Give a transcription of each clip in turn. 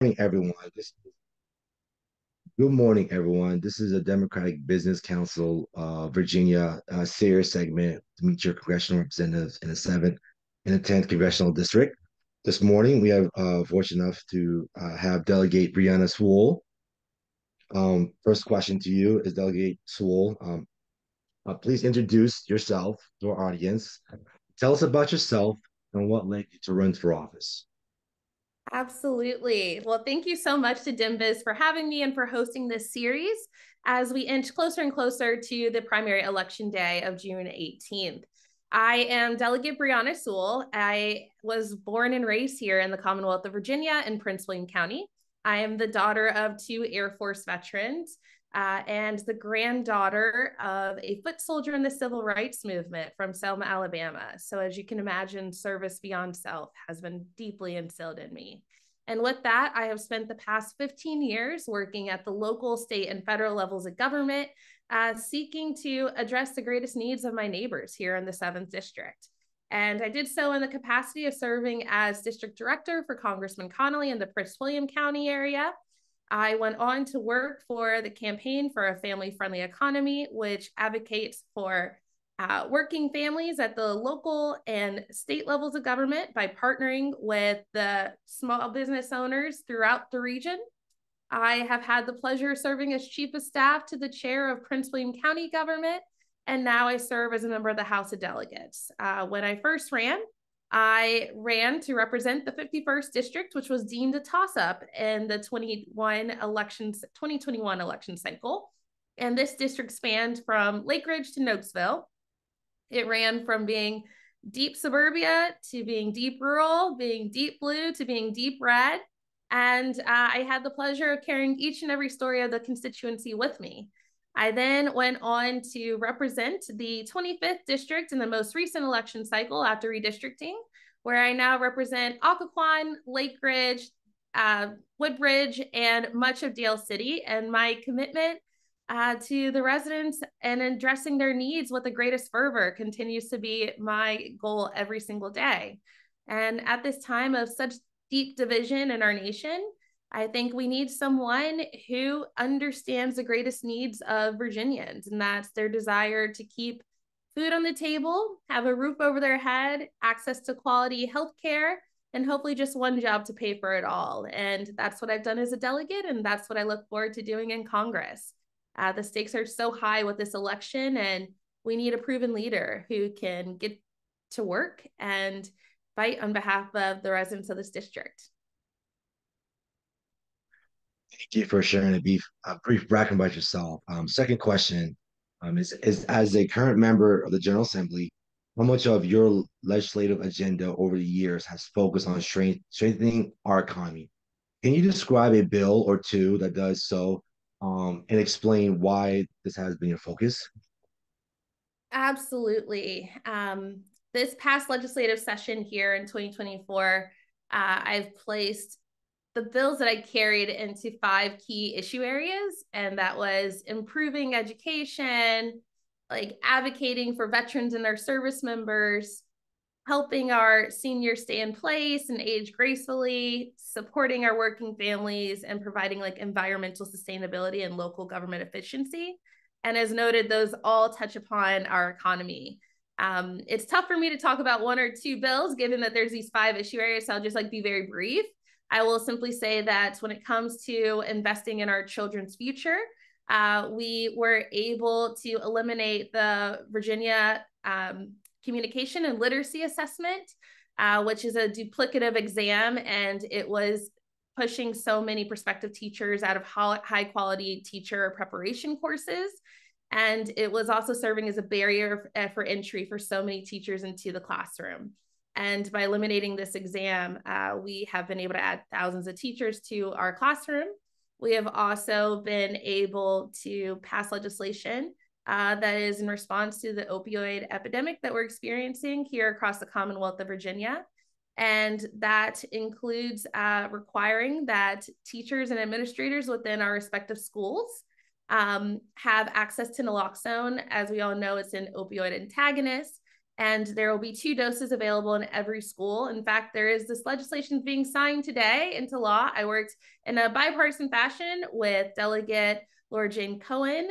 morning, everyone. Good morning, everyone. This is a Democratic Business Council, Virginia series segment to meet your congressional representatives in the 7th and the 10th congressional district. This morning, we have fortunate enough to have Delegate Briana Sewell. First question to you is Delegate Sewell. Please introduce yourself to our audience. Tell us about yourself and what led you to run for office. Absolutely. Well, thank you so much to DemBiz for having me and for hosting this series as we inch closer and closer to the primary election day of June 18th. I am Delegate Briana Sewell. I was born and raised here in the Commonwealth of Virginia in Prince William County. I am the daughter of two Air Force veterans and the granddaughter of a foot soldier in the civil rights movement from Selma, Alabama. So as you can imagine, service beyond self has been deeply instilled in me. And with that, I have spent the past 15 years working at the local, state, and federal levels of government, seeking to address the greatest needs of my neighbors here in the 7th District. And I did so in the capacity of serving as district director for Congressman Connolly in the Prince William County area. I went on to work for the Campaign for a Family-Friendly Economy, which advocates for working families at the local and state levels of government by partnering with the small business owners throughout the region. I have had the pleasure of serving as chief of staff to the chair of Prince William County government, and now I serve as a member of the House of Delegates. When I first ran, I ran to represent the 51st district, which was deemed a toss-up in the 2021 election cycle. And this district spanned from Lake Ridge to Nokesville. It ran from being deep suburbia to being deep rural, being deep blue to being deep red. And I had the pleasure of carrying each and every story of the constituency with me. I then went on to represent the 25th district in the most recent election cycle after redistricting, where I now represent Occoquan, Lake Ridge, Woodbridge, and much of Dale City. And my commitment to the residents and addressing their needs with the greatest fervor continues to be my goal every single day. And at this time of such deep division in our nation, I think we need someone who understands the greatest needs of Virginians, and that's their desire to keep food on the table, have a roof over their head, access to quality health care, and hopefully just one job to pay for it all. And that's what I've done as a delegate, and that's what I look forward to doing in Congress. The stakes are so high with this election, and we need a proven leader who can get to work and fight on behalf of the residents of this district. Thank you for sharing a brief background about yourself. Second question is as a current member of the General Assembly, how much of your legislative agenda over the years has focused on strengthening our economy? Can you describe a bill or two that does so, and explain why this has been your focus? Absolutely. This past legislative session here in 2024, I've placed the bills that I carried into 5 key issue areas, and that was improving education, like advocating for veterans and their service members, helping our seniors stay in place and age gracefully, supporting our working families, and providing like environmental sustainability and local government efficiency. And as noted, those all touch upon our economy. It's tough for me to talk about 1 or 2 bills, given that there's these 5 issue areas, so I'll just like be very brief. I will simply say that when it comes to investing in our children's future, we were able to eliminate the Virginia Communication and Literacy Assessment, which is a duplicative exam, and it was pushing so many prospective teachers out of high quality teacher preparation courses. And it was also serving as a barrier for entry for so many teachers into the classroom. And by eliminating this exam, we have been able to add thousands of teachers to our classroom. We have also been able to pass legislation that is in response to the opioid epidemic that we're experiencing here across the Commonwealth of Virginia. And that includes requiring that teachers and administrators within our respective schools have access to naloxone. As we all know, it's an opioid antagonist. and there will be 2 doses available in every school. In fact, there is this legislation being signed today into law. I worked in a bipartisan fashion with Delegate Laura Jane Cohen,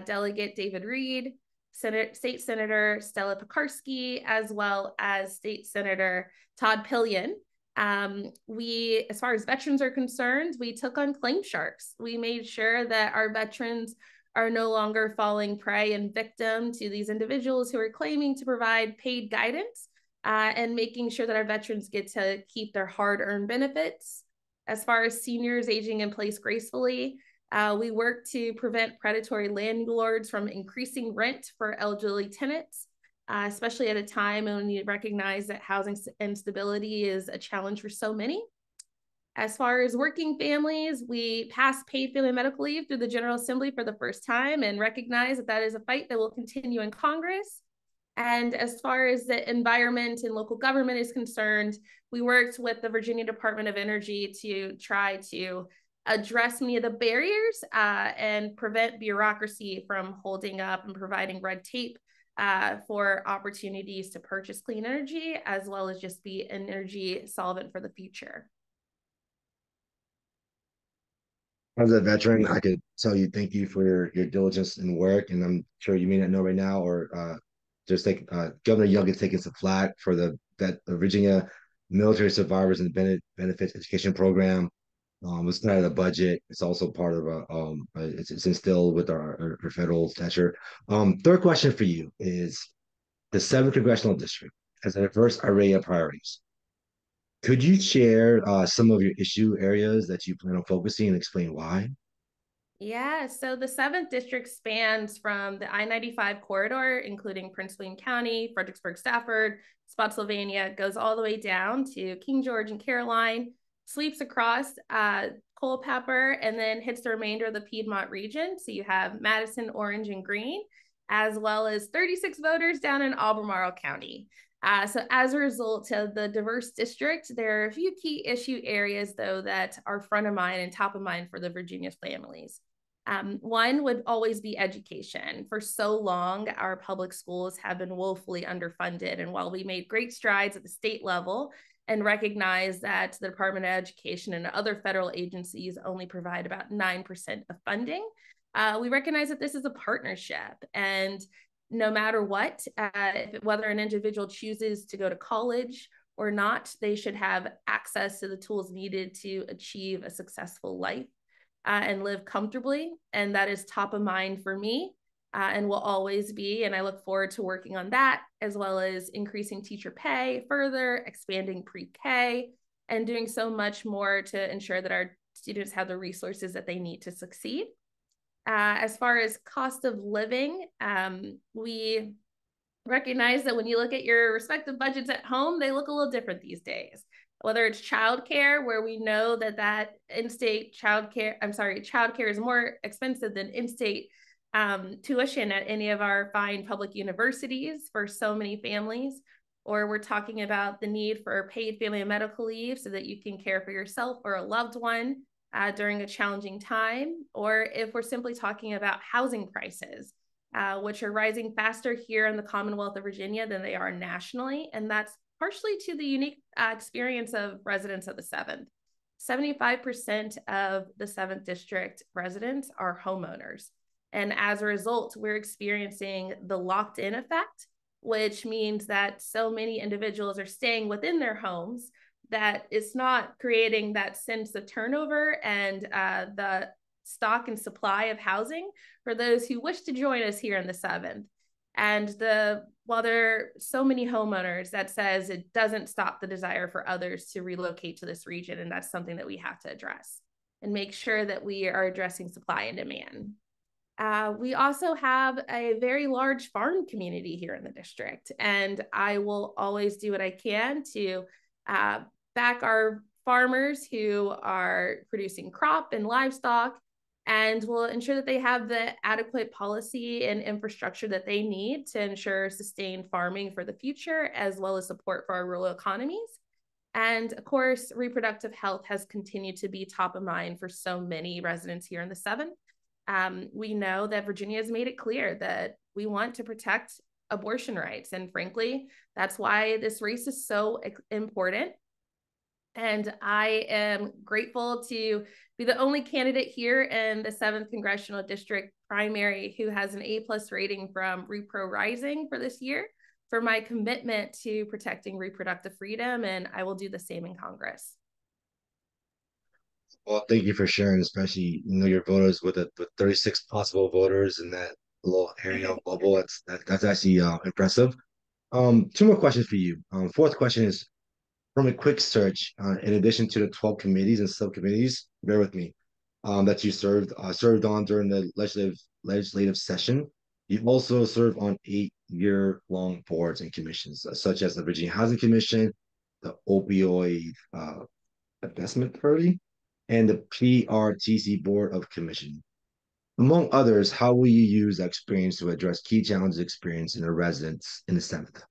Delegate David Reed, State Senator Stella Pekarsky, as well as State Senator Todd Pillion. As far as veterans are concerned, we took on claim sharks. We made sure that our veterans are no longer falling prey and victim to these individuals who are claiming to provide paid guidance, and making sure that our veterans get to keep their hard-earned benefits. As far as seniors aging in place gracefully, we work to prevent predatory landlords from increasing rent for elderly tenants, especially at a time when we recognize that housing instability is a challenge for so many. As far as working families, we passed paid family medical leave through the General Assembly for the first time and recognize that that is a fight that will continue in Congress. And as far as the environment and local government is concerned, we worked with the Virginia Department of Energy to try to address many of the barriers and prevent bureaucracy from holding up and providing red tape for opportunities to purchase clean energy, as well as just be an energy solvent for the future. As a veteran, I could tell you thank you for your diligence and work, and I'm sure you may not know right now, or just like Governor Young is taking some flack for the Virginia Military Survivors and Benefits Education Program. It's part of the budget. It's also part of it's instilled with our federal stature. Third question for you is the 7th Congressional District has a diverse array of priorities. Could you share some of your issue areas that you plan on focusing and explain why? Yeah, so the 7th district spans from the I-95 corridor, including Prince William County, Fredericksburg, Stafford, Spotsylvania, goes all the way down to King George and Caroline, sweeps across Culpeper, and then hits the remainder of the Piedmont region. So you have Madison, Orange, and Greene, as well as 36 voters down in Albemarle County. So as a result of the diverse district, there are a few key issue areas, though, that are front of mind and top of mind for the Virginia families. One would always be education. For so long, our public schools have been woefully underfunded. And while we made great strides at the state level and recognize that the Department of Education and other federal agencies only provide about 9% of funding, we recognize that this is a partnership. And no matter what, whether an individual chooses to go to college or not, they should have access to the tools needed to achieve a successful life and live comfortably. And that is top of mind for me and will always be. And I look forward to working on that, as well as increasing teacher pay further, expanding pre-K, and doing so much more to ensure that our students have the resources that they need to succeed. As far as cost of living, we recognize that when you look at your respective budgets at home, they look a little different these days. Whether it's childcare, where we know that in-state childcare is more expensive than in-state tuition at any of our fine public universities for so many families, or we're talking about the need for paid family and medical leave so that you can care for yourself or a loved one during a challenging time, or if we're simply talking about housing prices, which are rising faster here in the Commonwealth of Virginia than they are nationally. And that's partially to the unique experience of residents of the 7th. 75% of the 7th district residents are homeowners. And as a result, we're experiencing the locked-in effect, which means that so many individuals are staying within their homes that it's not creating that sense of turnover and the stock and supply of housing for those who wish to join us here in the 7th. And while there are so many homeowners, that says it doesn't stop the desire for others to relocate to this region. And that's something that we have to address and make sure that we are addressing supply and demand. We also have a very large farm community here in the district, and I will always do what I can to back our farmers who are producing crop and livestock, and will ensure that they have the adequate policy and infrastructure that they need to ensure sustained farming for the future, as well as support for our rural economies. And of course, reproductive health has continued to be top of mind for so many residents here in the 7th. We know that Virginia has made it clear that we want to protect abortion rights. And frankly, that's why this race is so important. And I am grateful to be the only candidate here in the 7th Congressional District primary who has an A+ rating from Repro Rising for this year for my commitment to protecting reproductive freedom. And I will do the same in Congress. Well, thank you for sharing, especially your voters with 36 possible voters in that little area of bubble. That's actually impressive. Two more questions for you. Fourth question is from a quick search. In addition to the 12 committees and subcommittees, bear with me, that you served on during the legislative session. You also served on 8-year-long boards and commissions, such as the Virginia Housing Commission, the Opioid Investment Authority, and the PRTC Board of Commission. Among others, how will you use that experience to address key challenges experienced in the residents in the 7th?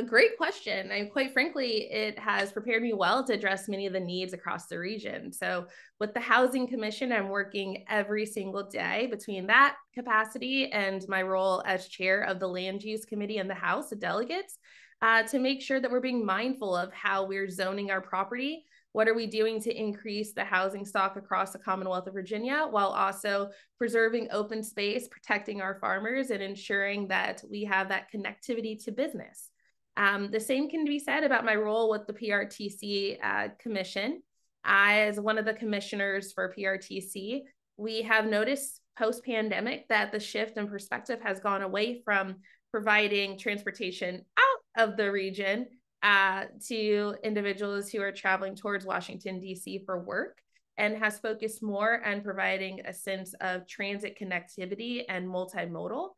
Great question. And quite frankly, it has prepared me well to address many of the needs across the region. So, with the Housing Commission, I'm working every single day between that capacity and my role as chair of the Land Use Committee in the House, the delegates, to make sure that we're being mindful of how we're zoning our property. What are we doing to increase the housing stock across the Commonwealth of Virginia while also preserving open space, protecting our farmers, and ensuring that we have that connectivity to business? The same can be said about my role with the PRTC Commission. As one of the commissioners for PRTC, we have noticed post-pandemic that the shift in perspective has gone away from providing transportation out of the region to individuals who are traveling towards Washington, D.C. for work, and has focused more on providing a sense of transit connectivity and multimodal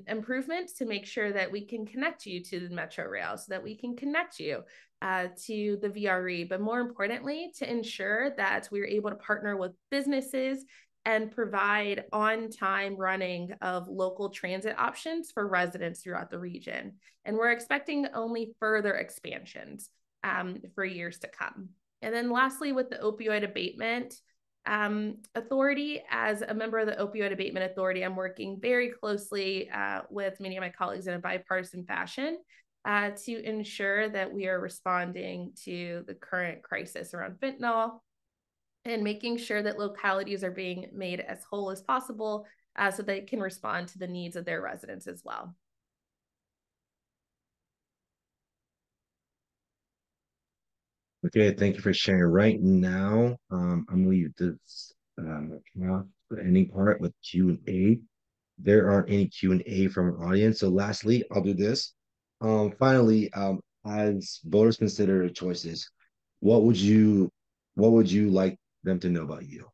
improvements to make sure that we can connect you to the Metro Rail, so that we can connect you to the VRE, but more importantly, to ensure that we're able to partner with businesses and provide on-time running of local transit options for residents throughout the region. And we're expecting only further expansions for years to come. And then lastly, with the opioid abatement authority, as a member of the opioid abatement authority, I'm working very closely with many of my colleagues in a bipartisan fashion to ensure that we are responding to the current crisis around fentanyl and making sure that localities are being made as whole as possible so they can respond to the needs of their residents as well. Okay, thank you for sharing. Right now, I'm gonna leave this for ending part with Q&A. There aren't any Q&A from our audience. So lastly, I'll do this. Finally, as voters consider their choices, what would you like them to know about you?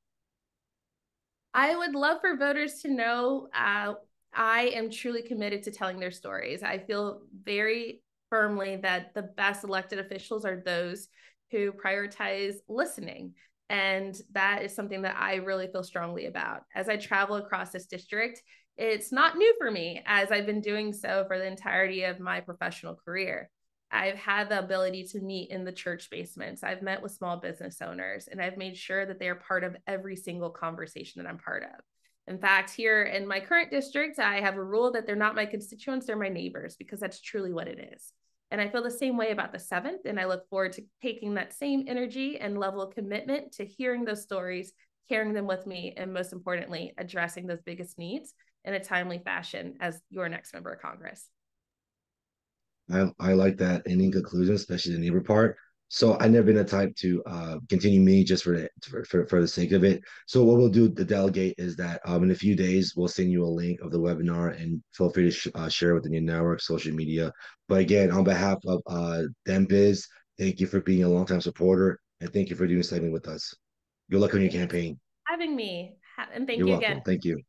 I would love for voters to know I am truly committed to telling their stories. I feel very firmly that the best elected officials are those who prioritize listening. And that is something that I really feel strongly about. As I travel across this district, it's not new for me, as I've been doing so for the entirety of my professional career. I've had the ability to meet in the church basements. I've met with small business owners, and I've made sure that they are part of every single conversation that I'm part of. In fact, here in my current district, I have a rule that they're not my constituents, they're my neighbors, because that's truly what it is. And I feel the same way about the 7th, and I look forward to taking that same energy and level of commitment to hearing those stories, carrying them with me, and most importantly, addressing those biggest needs in a timely fashion as your next member of Congress. I like that ending conclusion, especially the neighbor part. So I never been the type to continue me just for the sake of it. So what we'll do, the delegate, is that in a few days we'll send you a link of the webinar and feel free to share it within your network, social media. But again, on behalf of DemBiz, thank you for being a longtime supporter and thank you for doing this segment with us. Good luck on your Thanks campaign. for having me, and thank You're you again. welcome. Thank you.